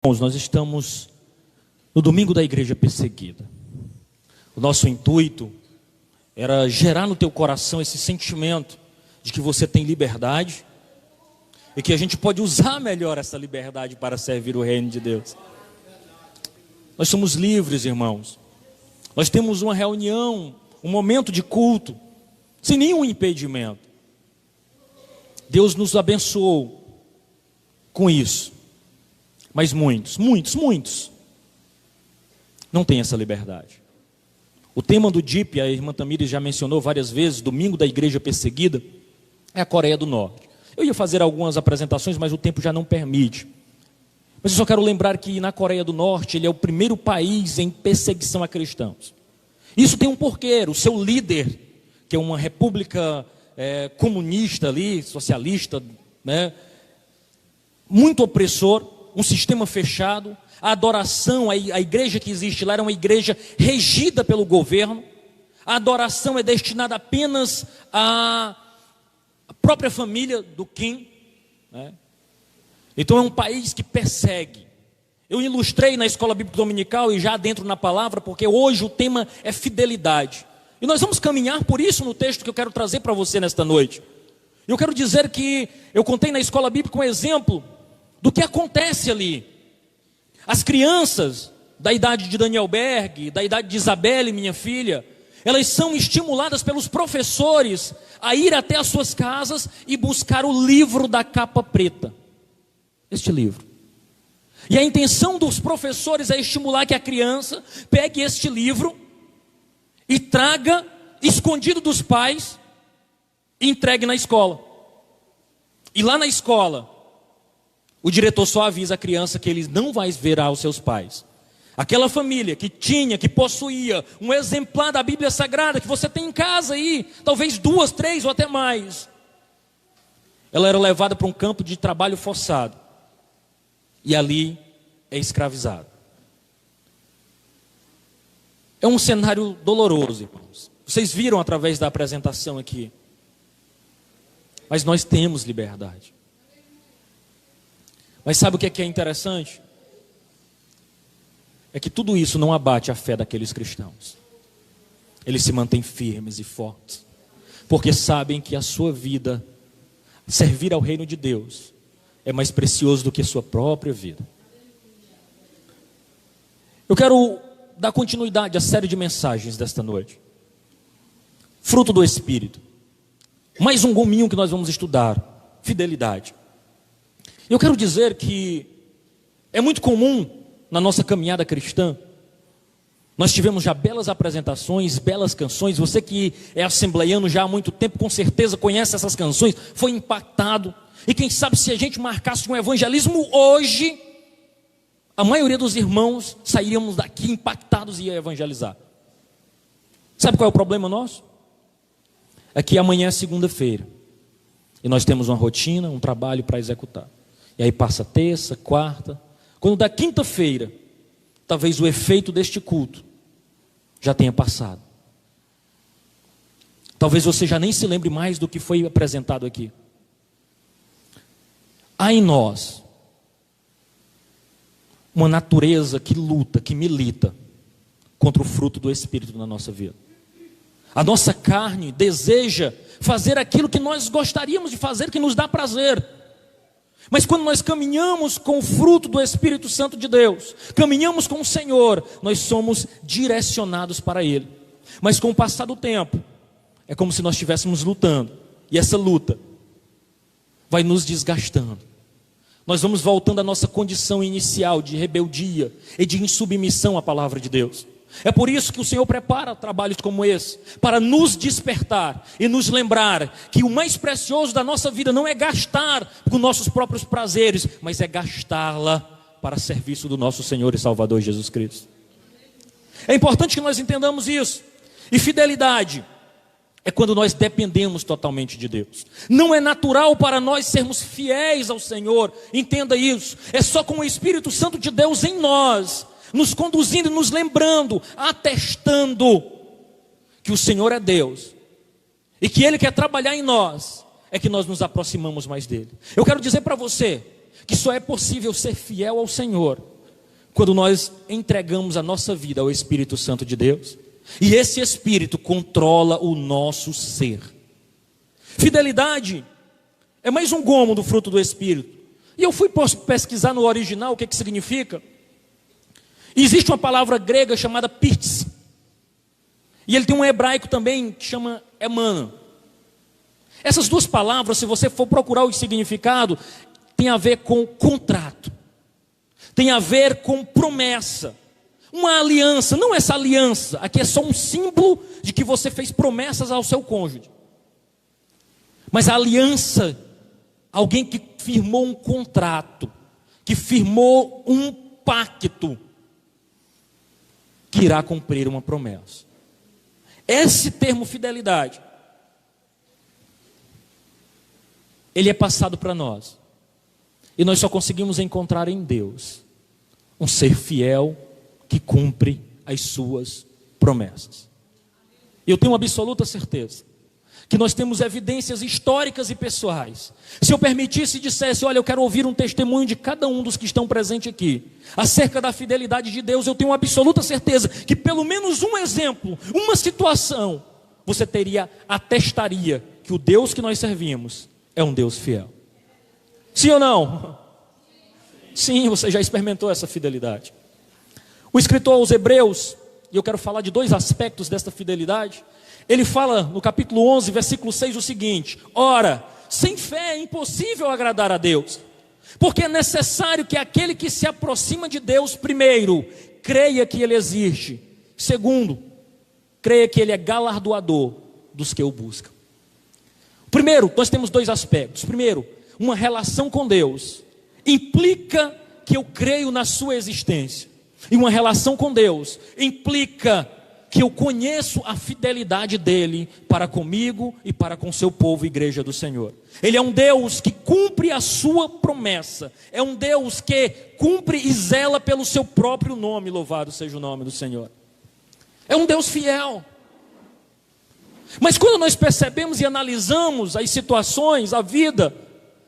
Irmãos, nós estamos no domingo da igreja perseguida. O nosso intuito era gerar no teu coração esse sentimento de que você tem liberdade e que a gente pode usar melhor essa liberdade para servir o reino de Deus. Nós somos livres, irmãos. Nós temos uma reunião, um momento de culto, sem nenhum impedimento. Deus nos abençoou com isso. Mas muitos não têm essa liberdade. O tema do DIP, a irmã Tamires já mencionou várias vezes, domingo da igreja perseguida, é a Coreia do Norte. Eu ia fazer algumas apresentações, mas o tempo já não permite. Mas eu só quero lembrar que na Coreia do Norte, ele é o primeiro país em perseguição a cristãos. Isso tem um porquê. O seu líder, que é uma república comunista ali, socialista, né, muito opressor, um sistema fechado. A adoração, a igreja que existe lá era uma igreja regida pelo governo. A adoração é destinada apenas à própria família do Kim, né? Então é um país que persegue. Eu ilustrei na escola bíblica dominical e já dentro na palavra, porque hoje o tema é fidelidade. E nós vamos caminhar por isso no texto que eu quero trazer para você nesta noite. Eu quero dizer que eu contei na escola bíblica um exemplo do que acontece ali. As crianças da idade de Daniel Berg, da idade de Isabelle, minha filha, elas são estimuladas pelos professores a ir até as suas casas e buscar o livro da capa preta. Este livro. E a intenção dos professores é estimular que a criança pegue este livro e traga, escondido dos pais, e entregue na escola. E lá na escola, o diretor só avisa a criança que ele não vai ver aos seus pais. Aquela família que possuía um exemplar da Bíblia Sagrada, que você tem em casa aí, talvez 2, 3 ou até mais. Ela era levada para um campo de trabalho forçado. E ali é escravizada. É um cenário doloroso, irmãos. Vocês viram através da apresentação aqui. Mas nós temos liberdade. Mas sabe o que é interessante? É que tudo isso não abate a fé daqueles cristãos. Eles se mantêm firmes e fortes, porque sabem que a sua vida, servir ao reino de Deus, é mais precioso do que a sua própria vida. Eu quero dar continuidade à série de mensagens desta noite. Fruto do Espírito. Mais um gominho que nós vamos estudar. Fidelidade. Eu quero dizer que é muito comum na nossa caminhada cristã. Nós tivemos já belas apresentações, belas canções. Você que é assembleiano já há muito tempo, com certeza conhece essas canções, foi impactado. E quem sabe se a gente marcasse um evangelismo hoje, a maioria dos irmãos sairíamos daqui impactados e ia evangelizar. Sabe qual é o problema nosso? É que amanhã é segunda-feira e nós temos uma rotina, um trabalho para executar. E aí passa terça, quarta. Quando dá quinta-feira, talvez o efeito deste culto já tenha passado. Talvez você já nem se lembre mais do que foi apresentado aqui. Há em nós uma natureza que luta, que milita contra o fruto do Espírito na nossa vida. A nossa carne deseja fazer aquilo que nós gostaríamos de fazer, que nos dá prazer. Mas quando nós caminhamos com o fruto do Espírito Santo de Deus, caminhamos com o Senhor, nós somos direcionados para Ele. Mas com o passar do tempo, é como se nós estivéssemos lutando. E essa luta vai nos desgastando. Nós vamos voltando à nossa condição inicial de rebeldia e de insubmissão à palavra de Deus. É por isso que o Senhor prepara trabalhos como esse, para nos despertar e nos lembrar que o mais precioso da nossa vida não é gastar com nossos próprios prazeres, mas é gastá-la para serviço do nosso Senhor e Salvador Jesus Cristo. É importante que nós entendamos isso. E fidelidade é quando nós dependemos totalmente de Deus. Não é natural para nós sermos fiéis ao Senhor, entenda isso. É só com o Espírito Santo de Deus em nós, nos conduzindo e nos lembrando, atestando que o Senhor é Deus e que Ele quer trabalhar em nós, é que nós nos aproximamos mais dEle. Eu quero dizer para você que só é possível ser fiel ao Senhor quando nós entregamos a nossa vida ao Espírito Santo de Deus, e esse Espírito controla o nosso ser. Fidelidade é mais um gomo do fruto do Espírito. E eu fui pesquisar no original o que significa. E existe uma palavra grega chamada pirtz, e ele tem um hebraico também que chama emana. Essas duas palavras, se você for procurar o significado, tem a ver com contrato, tem a ver com promessa, uma aliança. Não essa aliança, aqui é só um símbolo de que você fez promessas ao seu cônjuge. Mas a aliança, alguém que firmou um contrato, que firmou um pacto, que irá cumprir uma promessa. Esse termo fidelidade, ele é passado para nós, e nós só conseguimos encontrar em Deus um ser fiel que cumpre as suas promessas. Eu tenho absoluta certeza que nós temos evidências históricas e pessoais. Se eu permitisse e dissesse, olha, eu quero ouvir um testemunho de cada um dos que estão presentes aqui, acerca da fidelidade de Deus, eu tenho absoluta certeza que pelo menos um exemplo, uma situação, você atestaria que o Deus que nós servimos é um Deus fiel. Sim ou não? Sim, você já experimentou essa fidelidade. O escritor aos Hebreus, e eu quero falar de dois aspectos desta fidelidade. Ele fala no capítulo 11, versículo 6 o seguinte: ora, sem fé é impossível agradar a Deus, porque é necessário que aquele que se aproxima de Deus, primeiro, creia que Ele existe, segundo, creia que Ele é galardoador dos que o buscam. Primeiro, nós temos dois aspectos. Primeiro, uma relação com Deus implica que eu creio na sua existência, e uma relação com Deus implica que eu conheço a fidelidade dele para comigo e para com seu povo, igreja do Senhor. Ele é um Deus que cumpre a sua promessa, é um Deus que cumpre e zela pelo seu próprio nome, louvado seja o nome do Senhor. É um Deus fiel. Mas quando nós percebemos e analisamos as situações, a vida,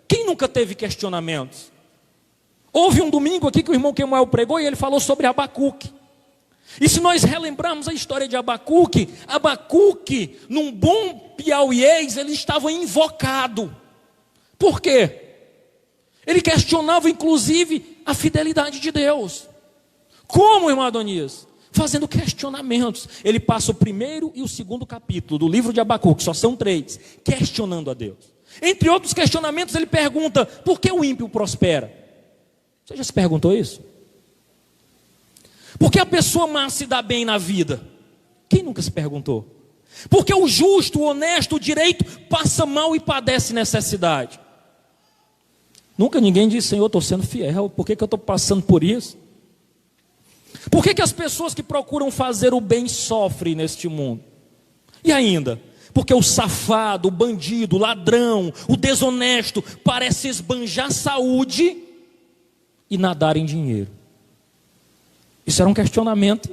quem nunca teve questionamentos? Houve um domingo aqui que o irmão Kemuel pregou e ele falou sobre Abacuque. E se nós relembrarmos a história de Abacuque, num bom piauiês, ele estava invocado. Por quê? Ele questionava inclusive a fidelidade de Deus. Como, irmão Adonias? Fazendo questionamentos. Ele passa o primeiro e o segundo capítulo do livro de Abacuque, só são 3, questionando a Deus. Entre outros questionamentos, ele pergunta: por que o ímpio prospera? Você já se perguntou isso? Por que a pessoa má se dá bem na vida? Quem nunca se perguntou? Por que o justo, o honesto, o direito passa mal e padece necessidade? Nunca ninguém disse: Senhor, eu estou sendo fiel, por que eu estou passando por isso? Por que as pessoas que procuram fazer o bem sofrem neste mundo? E ainda, porque o safado, o bandido, o ladrão, o desonesto parece esbanjar saúde e nadar em dinheiro. Isso era um questionamento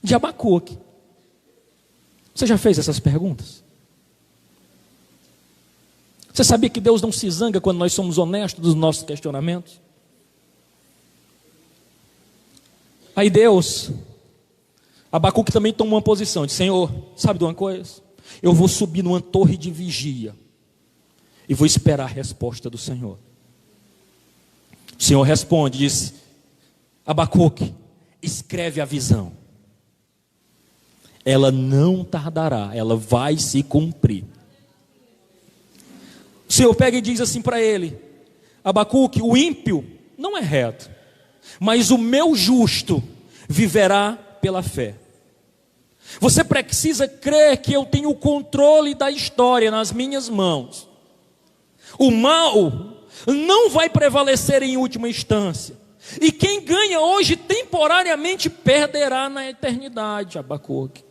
de Abacuque. Você já fez essas perguntas? Você sabia que Deus não se zanga quando nós somos honestos dos nossos questionamentos? Aí Abacuque também tomou uma posição, disse: Senhor, sabe de uma coisa? Eu vou subir numa torre de vigia e vou esperar a resposta do Senhor. O Senhor responde, disse: Abacuque, escreve a visão. Ela não tardará, ela vai se cumprir. O Senhor pega e diz assim para ele: Abacuque, o ímpio não é reto, mas o meu justo viverá pela fé. Você precisa crer que eu tenho o controle da história nas minhas mãos. O mal não vai prevalecer em última instância. E quem ganha hoje temporariamente perderá na eternidade. Abacuque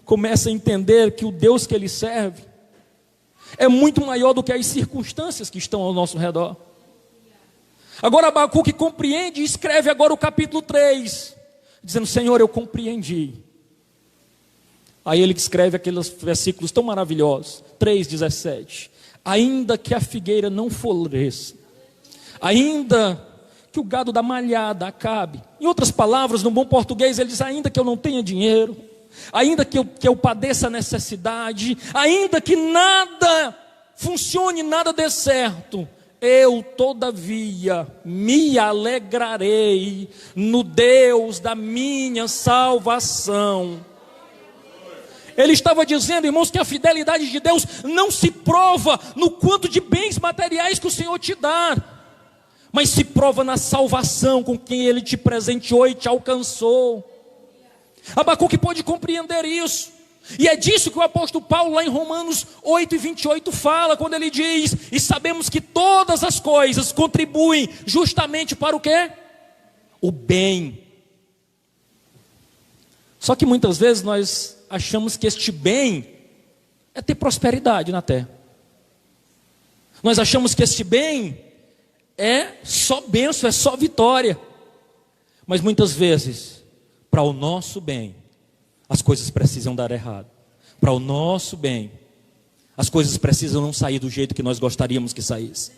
começa a entender que o Deus que ele serve é muito maior do que as circunstâncias que estão ao nosso redor. Agora Abacuque compreende e escreve agora o capítulo 3, dizendo: Senhor, eu compreendi. Aí ele escreve aqueles versículos tão maravilhosos, 3:17. ainda que a figueira não floresça, ainda que o gado da malhada acabe. Em outras palavras, no bom português, ele diz: ainda que eu não tenha dinheiro, ainda que eu padeça necessidade, ainda que nada funcione, nada dê certo, eu todavia me alegrarei no Deus da minha salvação. Ele estava dizendo, irmãos, que a fidelidade de Deus não se prova no quanto de bens materiais que o Senhor te dá, mas se prova na salvação com quem Ele te presenteou e te alcançou. Abacuque pode compreender isso. E é disso que o apóstolo Paulo, lá em Romanos 8:28, fala, quando ele diz: e sabemos que todas as coisas contribuem justamente para o quê? O bem. Só que muitas vezes nós achamos que este bem é ter prosperidade na terra. Nós achamos que este bem é só bênção, é só vitória. Mas muitas vezes, para o nosso bem, as coisas precisam dar errado. Para o nosso bem, as coisas precisam não sair do jeito que nós gostaríamos que saísse.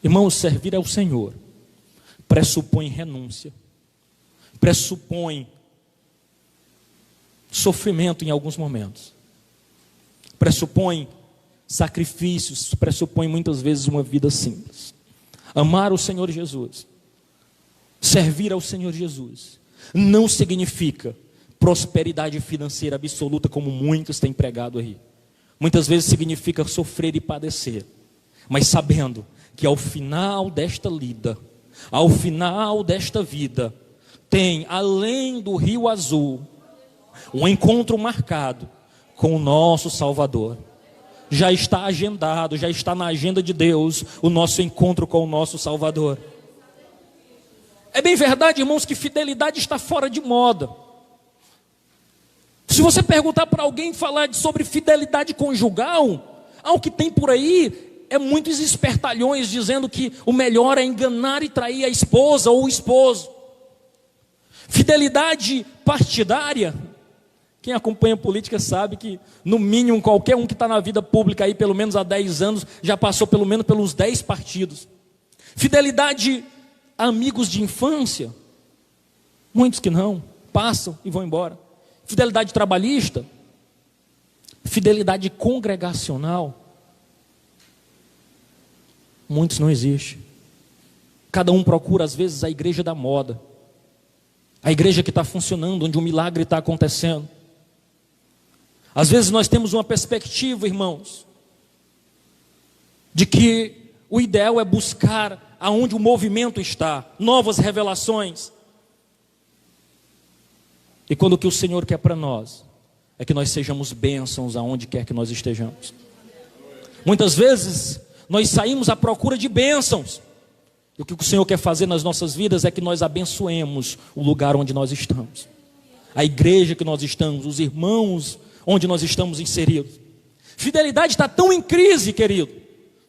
Irmãos, servir ao Senhor pressupõe renúncia, pressupõe sofrimento em alguns momentos, pressupõe sacrifícios, pressupõe muitas vezes uma vida simples. Amar o Senhor Jesus, servir ao Senhor Jesus, não significa prosperidade financeira absoluta, como muitos têm pregado aí. Muitas vezes significa sofrer e padecer, mas sabendo que ao final desta lida, ao final desta vida, tem, além do rio azul, um encontro marcado com o nosso Salvador. Já está agendado, já está na agenda de Deus o nosso encontro com o nosso Salvador. É bem verdade, irmãos, que fidelidade está fora de moda. Se você perguntar para alguém falar sobre fidelidade conjugal, ao que tem por aí é muitos espertalhões dizendo que o melhor é enganar e trair a esposa ou o esposo. Fidelidade partidária, quem acompanha política sabe que, no mínimo, qualquer um que está na vida pública aí pelo menos há 10 anos, já passou pelo menos pelos 10 partidos. Fidelidade a amigos de infância, muitos que não, passam e vão embora. Fidelidade trabalhista, fidelidade congregacional, muitos não existe. Cada um procura às vezes a igreja da moda, a igreja que está funcionando, onde um milagre está acontecendo. Às vezes nós temos uma perspectiva, irmãos, de que o ideal é buscar aonde o movimento está, novas revelações. E quando o que o Senhor quer para nós é que nós sejamos bênçãos aonde quer que nós estejamos. Muitas vezes nós saímos à procura de bênçãos, e o que o Senhor quer fazer nas nossas vidas é que nós abençoemos o lugar onde nós estamos, a igreja que nós estamos, os irmãos onde nós estamos inseridos. Fidelidade está tão em crise, querido,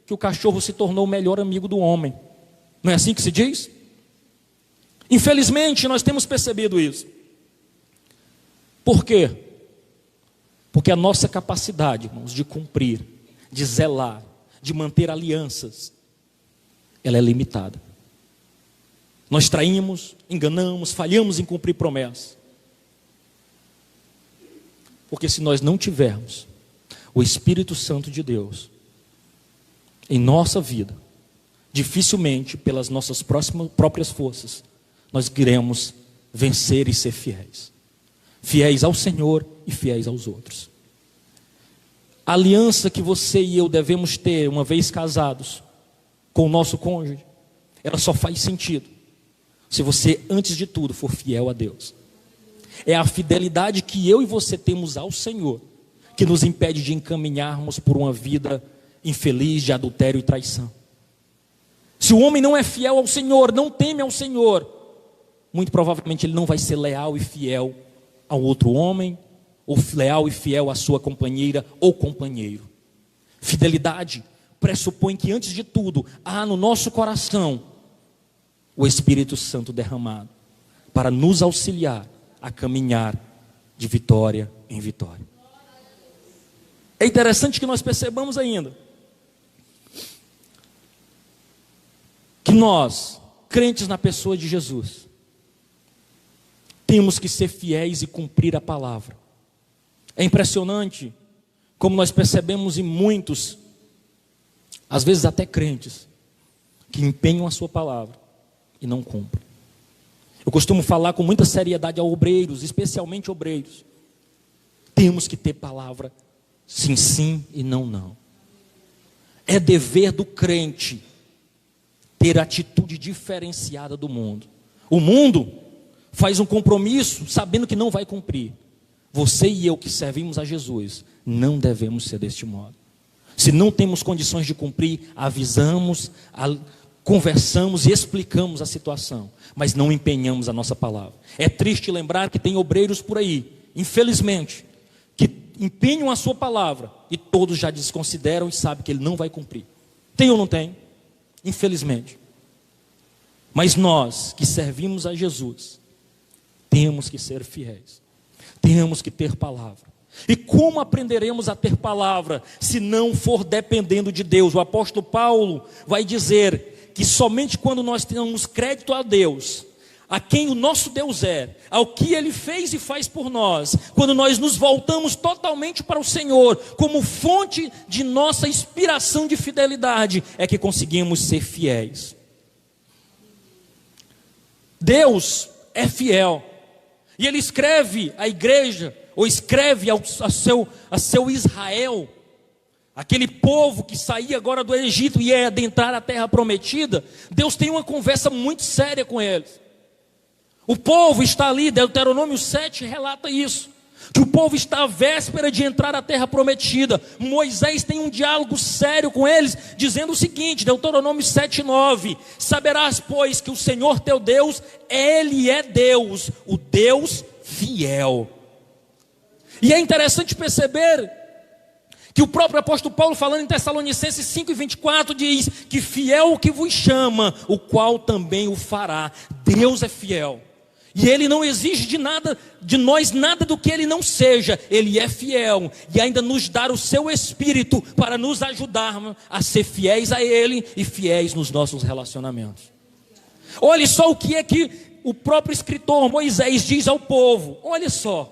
que o cachorro se tornou o melhor amigo do homem. Não é assim que se diz? Infelizmente nós temos percebido isso. Por quê? Porque a nossa capacidade, irmãos, de cumprir, de zelar, de manter alianças, ela é limitada. Nós traímos, enganamos, falhamos em cumprir promessas. Porque se nós não tivermos o Espírito Santo de Deus em nossa vida, dificilmente, pelas nossas próprias forças, nós iremos vencer e ser fiéis. Fiéis ao Senhor e fiéis aos outros. A aliança que você e eu devemos ter, uma vez casados, com o nosso cônjuge, ela só faz sentido se você, antes de tudo, for fiel a Deus. É a fidelidade que eu e você temos ao Senhor que nos impede de encaminharmos por uma vida infeliz de adultério e traição. Se o homem não é fiel ao Senhor, não teme ao Senhor, muito provavelmente ele não vai ser leal e fiel ao outro homem, ou leal e fiel à sua companheira ou companheiro. Fidelidade pressupõe que, antes de tudo, há no nosso coração o Espírito Santo derramado para nos auxiliar a caminhar de vitória em vitória. É interessante que nós percebamos ainda que nós, crentes na pessoa de Jesus, temos que ser fiéis e cumprir a palavra. É impressionante como nós percebemos em muitos, às vezes até crentes, que empenham a sua palavra e não cumprem. Eu costumo falar com muita seriedade a obreiros, especialmente obreiros. Temos que ter palavra sim, sim e não, não. É dever do crente ter atitude diferenciada do mundo. O mundo faz um compromisso sabendo que não vai cumprir. Você e eu que servimos a Jesus, não devemos ser deste modo. Se não temos condições de cumprir, avisamos, conversamos e explicamos a situação, mas não empenhamos a nossa palavra. É triste lembrar que tem obreiros por aí, infelizmente, que empenham a sua palavra e todos já desconsideram e sabem que ele não vai cumprir. Tem ou não tem? Infelizmente. Mas nós que servimos a Jesus, temos que ser fiéis. Temos que ter palavra. E como aprenderemos a ter palavra se não for dependendo de Deus? O apóstolo Paulo vai dizer que somente quando nós tenhamos crédito a Deus, a quem o nosso Deus é, ao que Ele fez e faz por nós, quando nós nos voltamos totalmente para o Senhor, como fonte de nossa inspiração de fidelidade, é que conseguimos ser fiéis. Deus é fiel, e Ele escreve à igreja, ou escreve a seu Israel, aquele povo que saía agora do Egito e ia adentrar a terra prometida. Deus tem uma conversa muito séria com eles. O povo está ali, Deuteronômio 7 relata isso, que o povo está à véspera de entrar à terra prometida. Moisés tem um diálogo sério com eles, dizendo o seguinte, Deuteronômio 7:9: saberás, pois, que o Senhor teu Deus, Ele é Deus, o Deus fiel. E é interessante perceber que o próprio apóstolo Paulo, falando em Tessalonicenses 5:24, diz que fiel o que vos chama, o qual também o fará. Deus é fiel. E Ele não exige de nós nada do que Ele não seja. Ele é fiel e ainda nos dá o seu Espírito para nos ajudar a ser fiéis a Ele e fiéis nos nossos relacionamentos. Olhe só o que é que o próprio escritor Moisés diz ao povo. Olha só.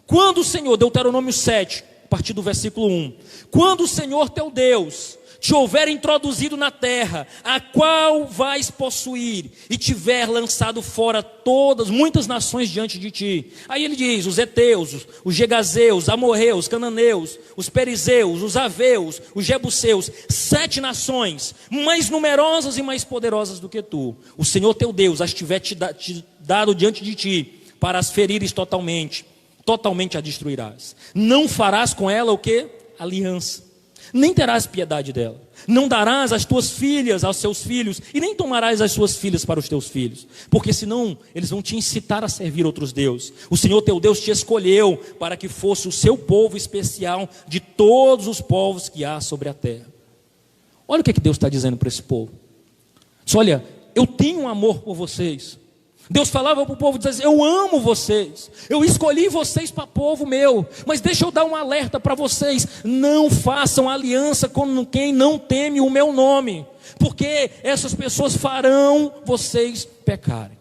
Quando o Senhor, Deuteronômio 7, a partir do versículo 1. Quando o Senhor teu Deus te houver introduzido na terra, a qual vais possuir, e tiver lançado fora muitas nações diante de ti. Aí ele diz, os heteus, os gegazeus, os amorreus, os cananeus, os perizeus, os aveus, os jebuseus, 7 nações, mais numerosas e mais poderosas do que tu. O Senhor teu Deus as tiver te dado diante de ti, para as ferires totalmente a destruirás. Não farás com ela o que? Aliança. Nem terás piedade dela. Não darás as tuas filhas aos seus filhos, e nem tomarás as suas filhas para os teus filhos, porque senão eles vão te incitar a servir outros deuses. O Senhor teu Deus te escolheu para que fosse o seu povo especial de todos os povos que há sobre a terra. Olha o que Deus está dizendo para esse povo. Diz, olha, eu tenho um amor por vocês. Deus falava para o povo, dizia, eu amo vocês, eu escolhi vocês para povo meu, mas deixa eu dar um alerta para vocês, não façam aliança com quem não teme o meu nome, porque essas pessoas farão vocês pecarem.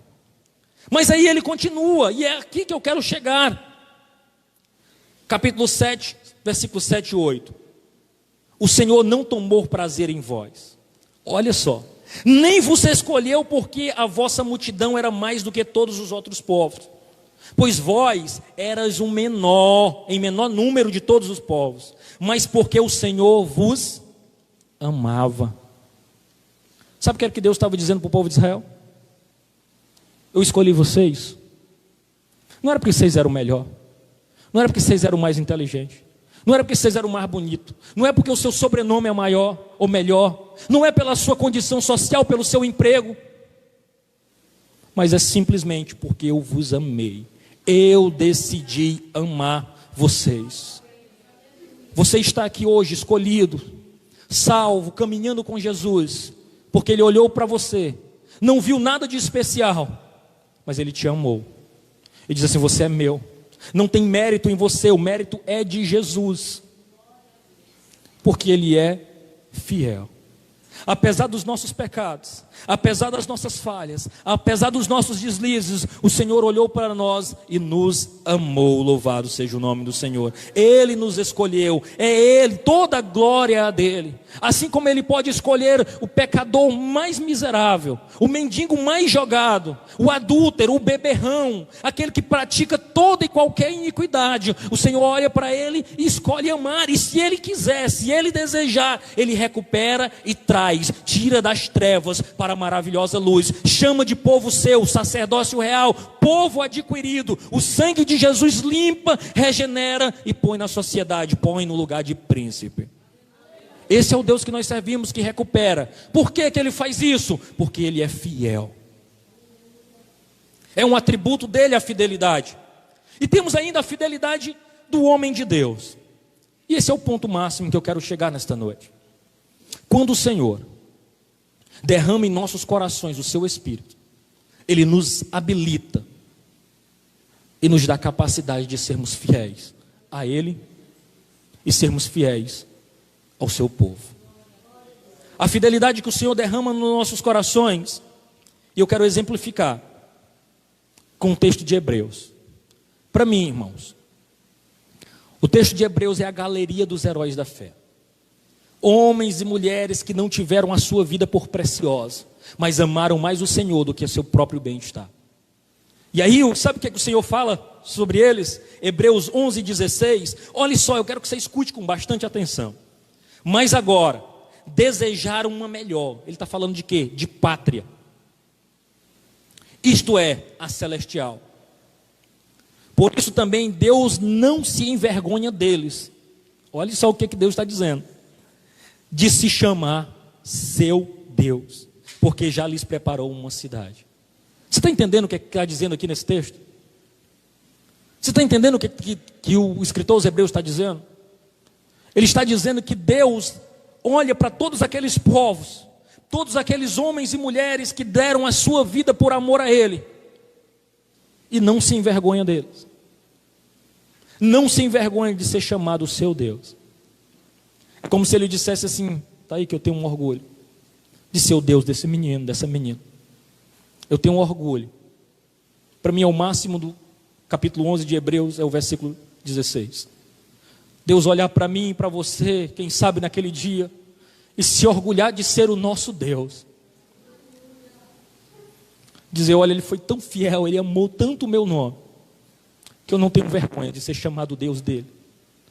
Mas aí ele continua, e é aqui que eu quero chegar, capítulo 7, versículo 7 e 8, o Senhor não tomou prazer em vós, olha só, nem vos escolheu porque a vossa multidão era mais do que todos os outros povos, pois vós eras em menor número de todos os povos, mas porque o Senhor vos amava. Sabe o que era que Deus estava dizendo para o povo de Israel? Eu escolhi vocês, não era porque vocês eram melhor, não era porque vocês eram mais inteligentes, não era porque vocês eram mais bonitos, não é porque o seu sobrenome é maior ou melhor, não é pela sua condição social, pelo seu emprego, mas é simplesmente porque eu vos amei. Eu decidi amar vocês. Você está aqui hoje escolhido, salvo, caminhando com Jesus, porque Ele olhou para você, não viu nada de especial, mas Ele te amou. Ele diz assim, você é meu. Não tem mérito em você, o mérito é de Jesus. Porque Ele é fiel. Apesar dos nossos pecados, apesar das nossas falhas, apesar dos nossos deslizes, o Senhor olhou para nós e nos amou. Louvado seja o nome do Senhor. Ele nos escolheu, é Ele, toda a glória é a dele. Assim como Ele pode escolher o pecador mais miserável, o mendigo mais jogado, o adúltero, o beberrão, aquele que pratica toda e qualquer iniquidade, o Senhor olha para ele e escolhe amar. E se Ele quiser, se Ele desejar, Ele recupera e traz, tira das trevas para a maravilhosa luz, chama de povo seu, sacerdócio real, povo adquirido. O sangue de Jesus limpa, regenera e põe na sociedade, põe no lugar de príncipe. Esse é o Deus que nós servimos, que recupera. Por que que Ele faz isso? Porque Ele é fiel. É um atributo dele a fidelidade. E temos ainda a fidelidade do homem de Deus. E esse é o ponto máximo que eu quero chegar nesta noite. Quando o Senhor derrama em nossos corações o seu Espírito, Ele nos habilita e nos dá a capacidade de sermos fiéis a Ele e sermos fiéis ao seu povo. A fidelidade que o Senhor derrama nos nossos corações, e eu quero exemplificar com o texto de Hebreus. Para mim, irmãos, o texto de Hebreus é a galeria dos heróis da fé. Homens e mulheres que não tiveram a sua vida por preciosa, mas amaram mais o Senhor do que o seu próprio bem-estar. E aí, sabe o que o Senhor fala sobre eles? Hebreus 11:16. Olha só, eu quero que você escute com bastante atenção. Mas agora, desejaram uma melhor. Ele está falando de quê? De pátria. Isto é, a celestial. Por isso também Deus não se envergonha deles. Olha só o que Deus está dizendo. De se chamar seu Deus, porque já lhes preparou uma cidade. Você está entendendo o que está dizendo aqui nesse texto? Você está entendendo o que o escritor aos Hebreus está dizendo? Ele está dizendo que Deus olha para todos aqueles povos, todos aqueles homens e mulheres que deram a sua vida por amor a Ele, e não se envergonha deles. Não se envergonha de ser chamado seu Deus. É como se Ele dissesse assim: está aí que eu tenho um orgulho de ser o Deus desse menino, dessa menina. Eu tenho um orgulho. Para mim é o máximo do capítulo 11 de Hebreus, é o versículo 16. Deus olhar para mim e para você, quem sabe naquele dia, e se orgulhar de ser o nosso Deus. Dizer: olha, Ele foi tão fiel, Ele amou tanto o meu nome, que eu não tenho vergonha de ser chamado Deus dele.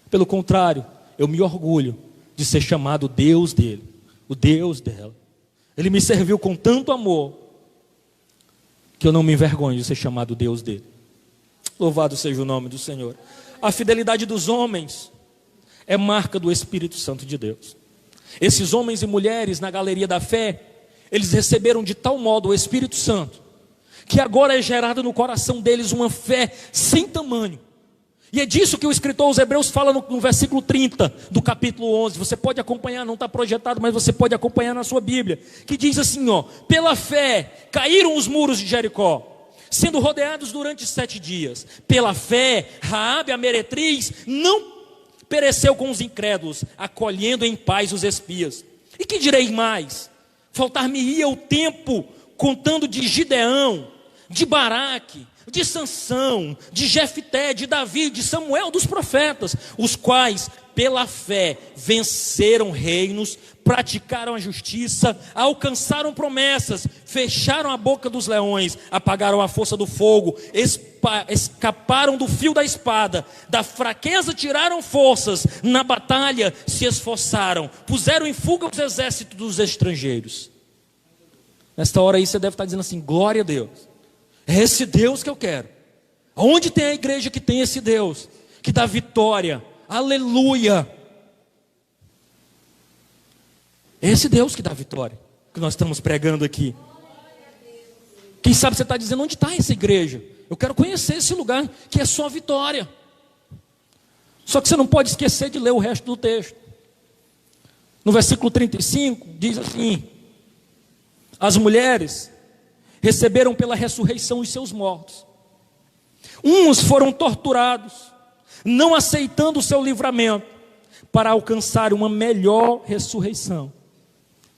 Pelo contrário, eu me orgulho de ser chamado Deus dele, o Deus dela. Ele me serviu com tanto amor, que eu não me envergonho de ser chamado Deus dele. Louvado seja o nome do Senhor. A fidelidade dos homens é marca do Espírito Santo de Deus. Esses homens e mulheres na galeria da fé, eles receberam de tal modo o Espírito Santo, que agora é gerada no coração deles uma fé sem tamanho. E é disso que o escritor aos Hebreus fala no versículo 30 do capítulo 11. Você pode acompanhar, não está projetado, mas você pode acompanhar na sua Bíblia. Que diz assim, ó: pela fé caíram os muros de Jericó, sendo rodeados durante 7 dias. Pela fé, Raabe, a meretriz, não pereceu com os incrédulos, acolhendo em paz os espias. E que direi mais? Faltar-me-ia o tempo contando de Gideão, de Baraque, de Sansão, de Jefté, de Davi, de Samuel, dos profetas, os quais pela fé venceram reinos, praticaram a justiça, alcançaram promessas, fecharam a boca dos leões, apagaram a força do fogo, escaparam do fio da espada, da fraqueza tiraram forças, na batalha se esforçaram, puseram em fuga os exércitos dos estrangeiros. Nesta hora aí você deve estar dizendo assim: glória a Deus. É esse Deus que eu quero. Onde tem a igreja que tem esse Deus, que dá vitória? Aleluia. É esse Deus que dá vitória, que nós estamos pregando aqui. Quem sabe você está dizendo: onde está essa igreja? Eu quero conhecer esse lugar que é só vitória. Só que você não pode esquecer de ler o resto do texto. No versículo 35 diz assim: as mulheres receberam pela ressurreição os seus mortos. Uns foram torturados, não aceitando o seu livramento. para alcançar uma melhor ressurreição.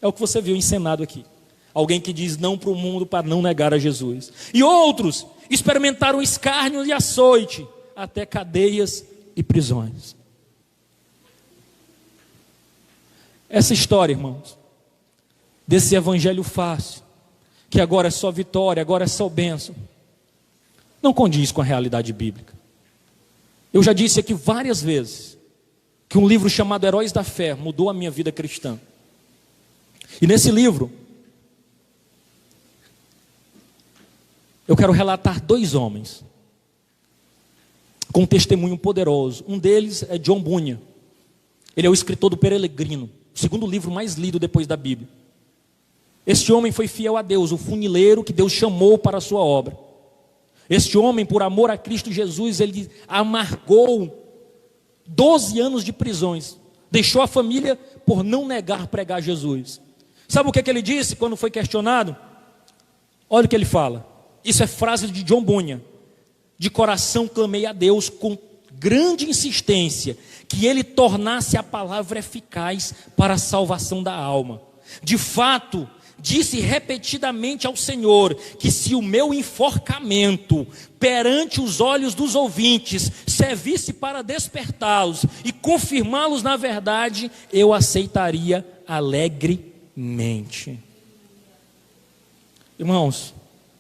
É o que você viu encenado aqui. Alguém que diz não para o mundo para não negar a Jesus. E outros experimentaram escárnio e açoite, até cadeias e prisões. Essa história, irmãos, desse evangelho fácil, que agora é só vitória, agora é só bênção, não condiz com a realidade bíblica. Eu já disse aqui várias vezes que um livro chamado Heróis da Fé mudou a minha vida cristã. E nesse livro, eu quero relatar 2 homens com um testemunho poderoso. Um deles é John Bunyan. Ele é o escritor do Peregrino, o segundo livro mais lido depois da Bíblia. Este homem foi fiel a Deus, o funileiro que Deus chamou para a sua obra. Este homem, por amor a Cristo Jesus, ele amargou 12 anos de prisões. Deixou a família por não negar pregar Jesus. Sabe o que ele disse quando foi questionado? Olha o que ele fala. Isso é frase de John Bunyan. De coração clamei a Deus com grande insistência, que ele tornasse a palavra eficaz para a salvação da alma. De fato, disse repetidamente ao Senhor, que se o meu enforcamento perante os olhos dos ouvintes servisse para despertá-los e confirmá-los na verdade, eu aceitaria alegremente. Irmãos,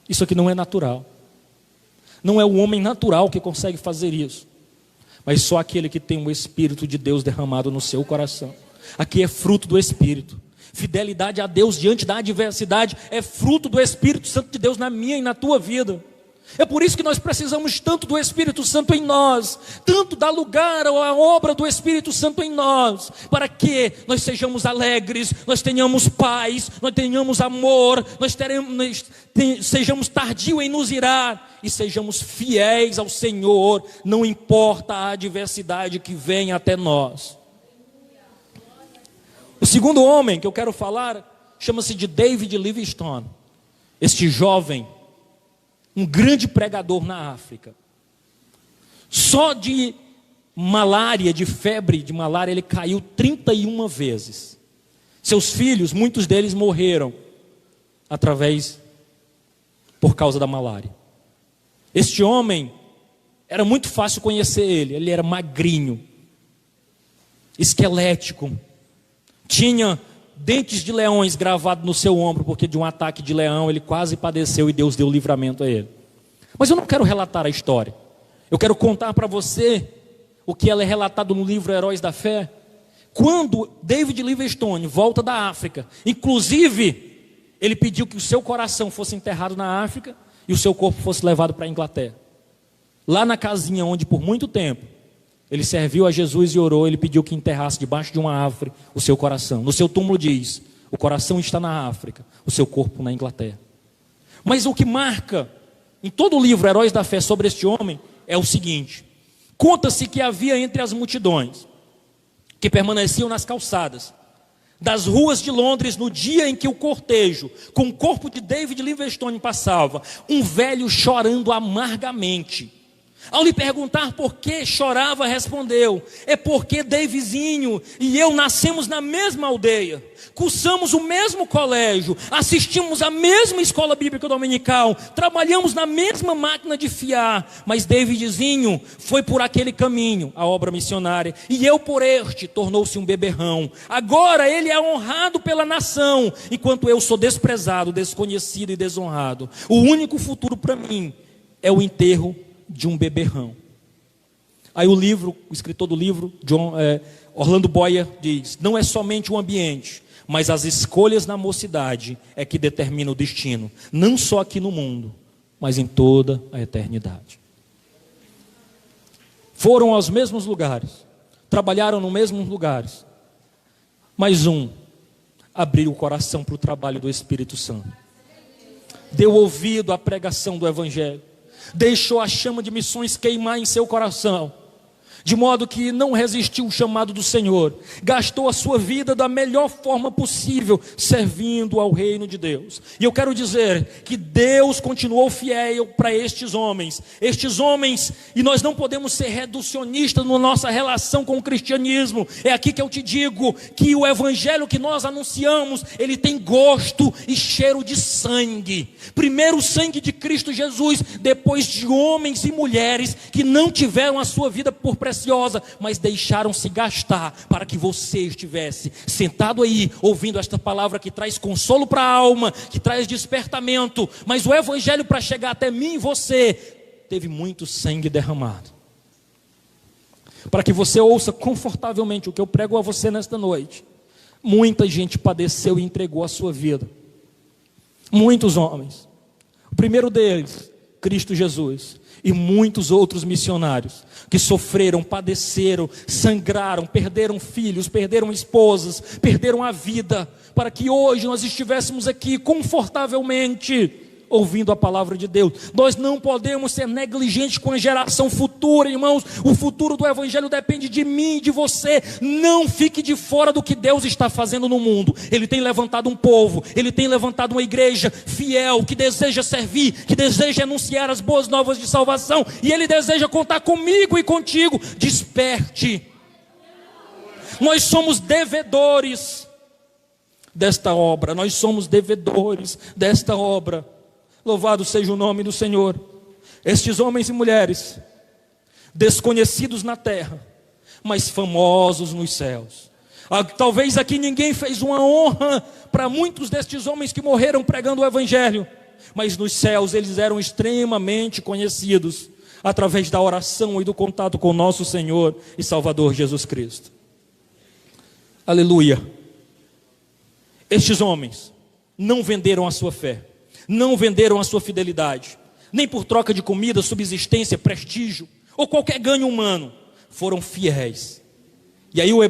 isso aqui não é natural. Não é o homem natural que consegue fazer isso, mas só aquele que tem o Espírito de Deus derramado no seu coração. Aqui é fruto do Espírito. Fidelidade a Deus diante da adversidade é fruto do Espírito Santo de Deus na minha e na tua vida. É por isso que nós precisamos tanto do Espírito Santo em nós, tanto dar lugar à obra do Espírito Santo em nós, para que nós sejamos alegres, nós tenhamos paz, nós tenhamos amor, sejamos tardios em nos irar e sejamos fiéis ao Senhor, não importa a adversidade que vem até nós. O segundo homem que eu quero falar chama-se de David Livingstone. Este jovem, um grande pregador na África. Só de malária, de febre de malária, ele caiu 31 vezes. Seus filhos, muitos deles morreram por causa da malária. Este homem, era muito fácil conhecer ele. Ele era magrinho, esquelético, tinha dentes de leões gravados no seu ombro, porque de um ataque de leão ele quase padeceu e Deus deu livramento a ele. Mas eu não quero relatar a história. Eu quero contar para você o que ela é relatado no livro Heróis da Fé. Quando David Livingstone volta da África, inclusive, ele pediu que o seu coração fosse enterrado na África e o seu corpo fosse levado para a Inglaterra. Lá na casinha onde por muito tempo ele serviu a Jesus e orou, ele pediu que enterrasse debaixo de uma árvore o seu coração. No seu túmulo diz, o coração está na África, o seu corpo na Inglaterra. Mas o que marca em todo o livro Heróis da Fé sobre este homem é o seguinte: conta-se que havia entre as multidões que permaneciam nas calçadas das ruas de Londres no dia em que o cortejo com o corpo de David Livingstone passava, um velho chorando amargamente. Ao lhe perguntar por que chorava, respondeu: é porque Davizinho e eu nascemos na mesma aldeia, cursamos o mesmo colégio, assistimos à mesma escola bíblica dominical, trabalhamos na mesma máquina de fiar, mas Davizinho foi por aquele caminho, a obra missionária, e eu por este, tornou-se um beberrão. Agora ele é honrado pela nação, enquanto eu sou desprezado, desconhecido e desonrado. O único futuro para mim é o enterro de um beberrão. Aí o escritor do livro, Orlando Boyer, diz: não é somente o ambiente, mas as escolhas na mocidade é que determinam o destino, não só aqui no mundo, mas em toda a eternidade. Foram aos mesmos lugares, trabalharam nos mesmos lugares, mas um abriu o coração para o trabalho do Espírito Santo, deu ouvido à pregação do Evangelho, deixou a chama de missões queimar em seu coração, de modo que não resistiu ao chamado do Senhor, gastou a sua vida da melhor forma possível, servindo ao reino de Deus. E eu quero dizer que Deus continuou fiel para estes homens, e nós não podemos ser reducionistas na nossa relação com o cristianismo. É aqui que eu te digo que o evangelho que nós anunciamos, ele tem gosto e cheiro de sangue. Primeiro o sangue de Cristo Jesus, depois de homens e mulheres que não tiveram a sua vida por preciosa, mas deixaram-se gastar para que você estivesse sentado aí, ouvindo esta palavra que traz consolo para a alma, que traz despertamento. Mas o evangelho, para chegar até mim e você, teve muito sangue derramado. Para que você ouça confortavelmente o que eu prego a você nesta noite, muita gente padeceu e entregou a sua vida. Muitos homens. O primeiro deles, Cristo Jesus. E muitos outros missionários que sofreram, padeceram, sangraram, perderam filhos, perderam esposas, perderam a vida, para que hoje nós estivéssemos aqui confortavelmente ouvindo a palavra de Deus. Nós não podemos ser negligentes com a geração futura, irmãos. O futuro do evangelho depende de mim e de você. Não fique de fora do que Deus está fazendo no mundo. Ele tem levantado um povo, ele tem levantado uma igreja fiel, que deseja servir, que deseja anunciar as boas novas de salvação, e ele deseja contar comigo e contigo. Desperte. Nós somos devedores desta obra, nós somos devedores desta obra. Louvado seja o nome do Senhor. Estes homens e mulheres, desconhecidos na terra, mas famosos nos céus. Talvez aqui ninguém fez uma honra para muitos destes homens que morreram pregando o evangelho, mas nos céus eles eram extremamente conhecidos, através da oração e do contato com o nosso Senhor e Salvador Jesus Cristo. Aleluia. Estes homens não venderam a sua fé, não venderam a sua fidelidade, nem por troca de comida, subsistência, prestígio ou qualquer ganho humano. Foram fiéis. E aí o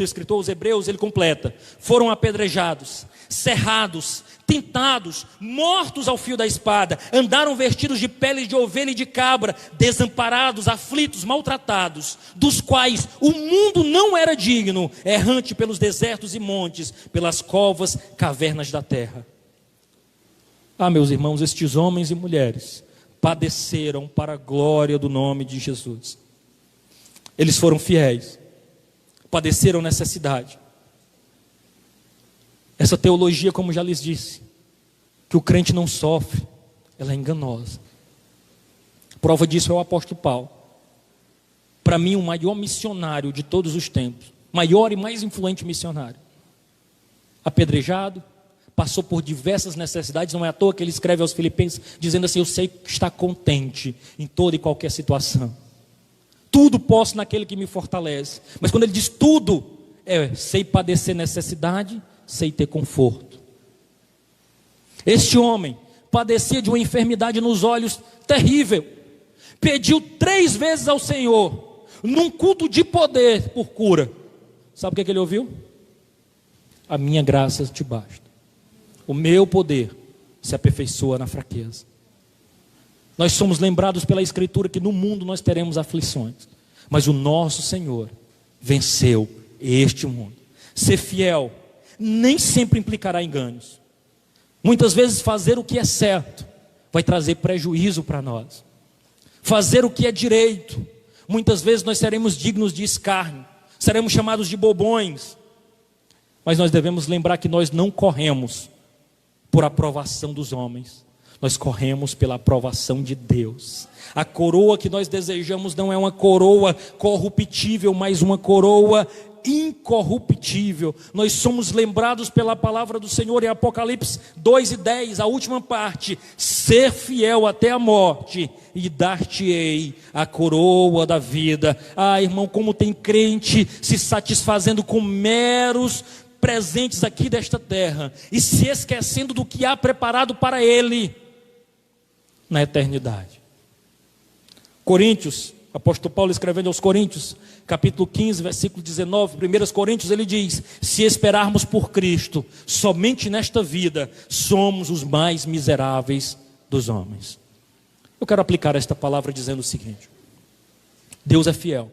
escritor aos Hebreus, ele completa: foram apedrejados, cerrados, tentados, mortos ao fio da espada, andaram vestidos de peles de ovelha e de cabra, desamparados, aflitos, maltratados, dos quais o mundo não era digno, errante pelos desertos e montes, pelas covas, cavernas da terra. Ah, meus irmãos, estes homens e mulheres padeceram para a glória do nome de Jesus. Eles foram fiéis, padeceram necessidade. Essa teologia, como já lhes disse, que o crente não sofre, ela é enganosa. Prova disso é o apóstolo Paulo. Para mim, o maior missionário de todos os tempos, maior e mais influente missionário. Apedrejado, passou por diversas necessidades, não é à toa que ele escreve aos Filipenses, dizendo assim: eu sei estar contente em toda e qualquer situação. Tudo posso naquele que me fortalece. Mas quando ele diz tudo, sei padecer necessidade, sei ter conforto. Este homem padecia de uma enfermidade nos olhos terrível. Pediu 3 vezes ao Senhor, num culto de poder, por cura. Sabe o que ele ouviu? A minha graça te basta. O meu poder se aperfeiçoa na fraqueza. Nós somos lembrados pela Escritura que no mundo nós teremos aflições, mas o nosso Senhor venceu este mundo. Ser fiel nem sempre implicará enganos. Muitas vezes fazer o que é certo vai trazer prejuízo para nós. Fazer o que é direito, muitas vezes nós seremos dignos de escárnio, seremos chamados de bobões. Mas nós devemos lembrar que nós não corremos por aprovação dos homens, nós corremos pela aprovação de Deus. A coroa que nós desejamos não é uma coroa corruptível, mas uma coroa incorruptível. Nós somos lembrados pela palavra do Senhor em Apocalipse 2:10, a última parte: ser fiel até a morte e dar-te-ei a coroa da vida. Ah, irmão, como tem crente se satisfazendo com meros presentes aqui desta terra e se esquecendo do que há preparado para ele na eternidade. Coríntios, apóstolo Paulo escrevendo aos Coríntios, capítulo 15, versículo 19, 1 Coríntios, ele diz: se esperarmos por Cristo somente nesta vida, somos os mais miseráveis dos homens. Eu quero aplicar esta palavra dizendo o seguinte: Deus é fiel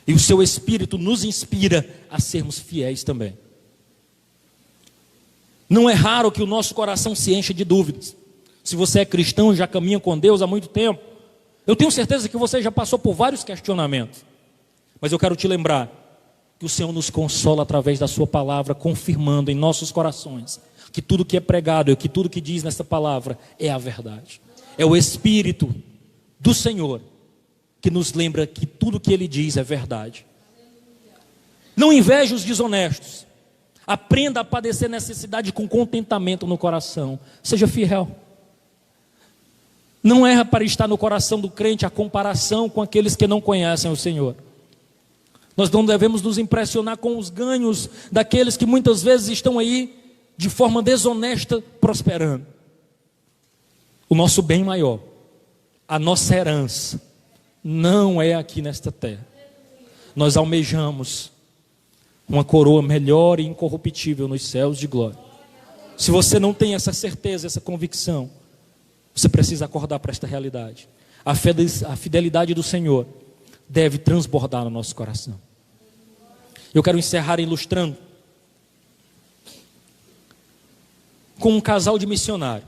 E o seu Espírito nos inspira a sermos fiéis também. Não é raro que o nosso coração se encha de dúvidas. Se você é cristão e já caminha com Deus há muito tempo, eu tenho certeza que você já passou por vários questionamentos. Mas eu quero te lembrar que o Senhor nos consola através da sua palavra, confirmando em nossos corações que tudo que é pregado e que tudo que diz nessa palavra é a verdade. É o Espírito do Senhor que nos lembra que tudo que Ele diz é verdade. Não inveje os desonestos. Aprenda a padecer necessidade com contentamento no coração. Seja fiel. Não erra para estar no coração do crente a comparação com aqueles que não conhecem o Senhor. Nós não devemos nos impressionar com os ganhos daqueles que muitas vezes estão aí de forma desonesta prosperando. O nosso bem maior, a nossa herança, não é aqui nesta terra. Nós almejamos uma coroa melhor e incorruptível nos céus de glória. Se você não tem essa certeza, essa convicção, você precisa acordar para esta realidade. A fidelidade do Senhor deve transbordar no nosso coração. Eu quero encerrar ilustrando com um casal de missionário.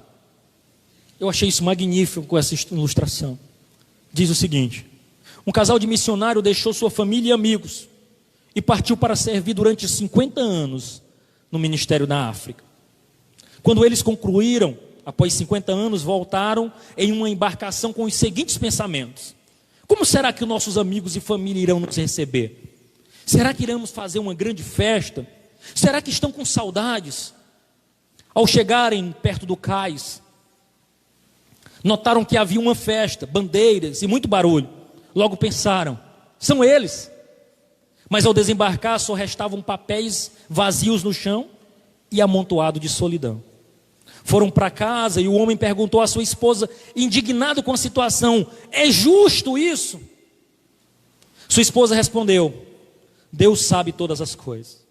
Eu achei isso magnífico com essa ilustração. Diz o seguinte: um casal de missionário deixou sua família e amigos e partiu para servir durante 50 anos no ministério na África. Quando eles concluíram, após 50 anos, voltaram em uma embarcação com os seguintes pensamentos: como será que nossos amigos e família irão nos receber? Será que iremos fazer uma grande festa? Será que estão com saudades? Ao chegarem perto do cais, notaram que havia uma festa, bandeiras e muito barulho. Logo pensaram: são eles. Mas ao desembarcar só restavam papéis vazios no chão e amontoado de solidão. Foram para casa e o homem perguntou à sua esposa, indignado com a situação: é justo isso? Sua esposa respondeu: Deus sabe todas as coisas.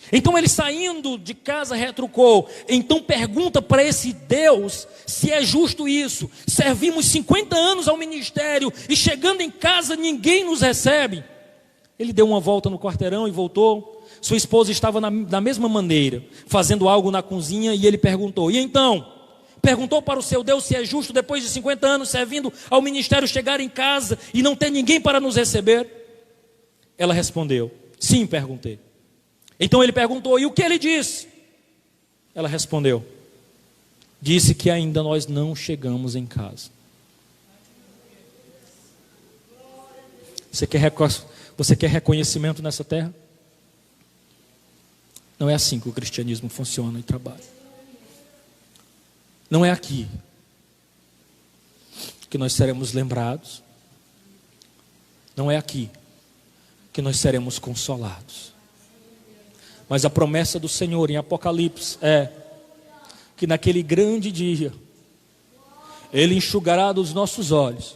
Então ele, saindo de casa, retrucou: então pergunta para esse Deus se é justo isso. Servimos 50 anos ao ministério e chegando em casa ninguém nos recebe. Ele deu uma volta no quarteirão e voltou. Sua esposa estava da mesma maneira, fazendo algo na cozinha, e ele perguntou: e então? Perguntou para o seu Deus se é justo, depois de 50 anos servindo ao ministério, chegar em casa e não ter ninguém para nos receber? Ela respondeu: sim, perguntei. Então ele perguntou: e o que ele disse? Ela respondeu: disse que ainda nós não chegamos em casa. Você quer reconhecimento nessa terra? Não é assim que o cristianismo funciona e trabalha. Não é aqui que nós seremos lembrados. Não é aqui que nós seremos consolados. Mas a promessa do Senhor em Apocalipse é que naquele grande dia Ele enxugará dos nossos olhos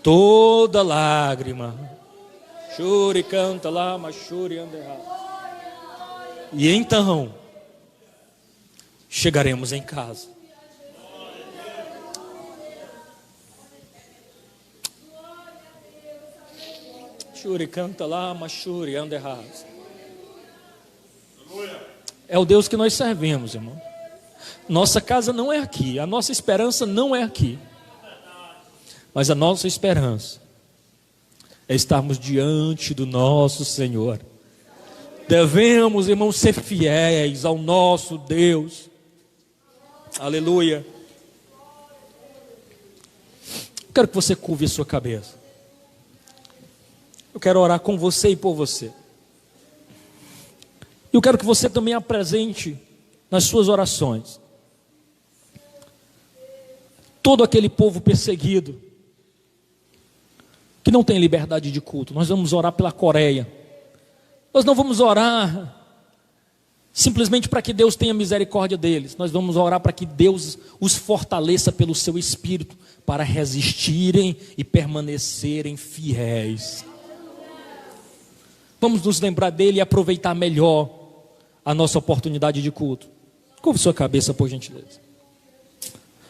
toda lágrima. Shuri canta lá, machuri anderá. E então chegaremos em casa. Shuri canta lá, machuri anderá. É o Deus que nós servimos, irmão. Nossa casa não é aqui, a nossa esperança não é aqui. Mas a nossa esperança é estarmos diante do nosso Senhor. Devemos, irmãos, ser fiéis ao nosso Deus. Aleluia. Eu quero que você curve a sua cabeça. Eu quero orar com você e por você. Eu quero que você também apresente nas suas orações todo aquele povo perseguido, que não tem liberdade de culto. Nós vamos orar pela Coreia. Nós não vamos orar simplesmente para que Deus tenha misericórdia deles. Nós vamos orar para que Deus os fortaleça pelo seu Espírito, para resistirem e permanecerem fiéis. Vamos nos lembrar dele e aproveitar melhor a nossa oportunidade de culto. Curva sua cabeça, por gentileza.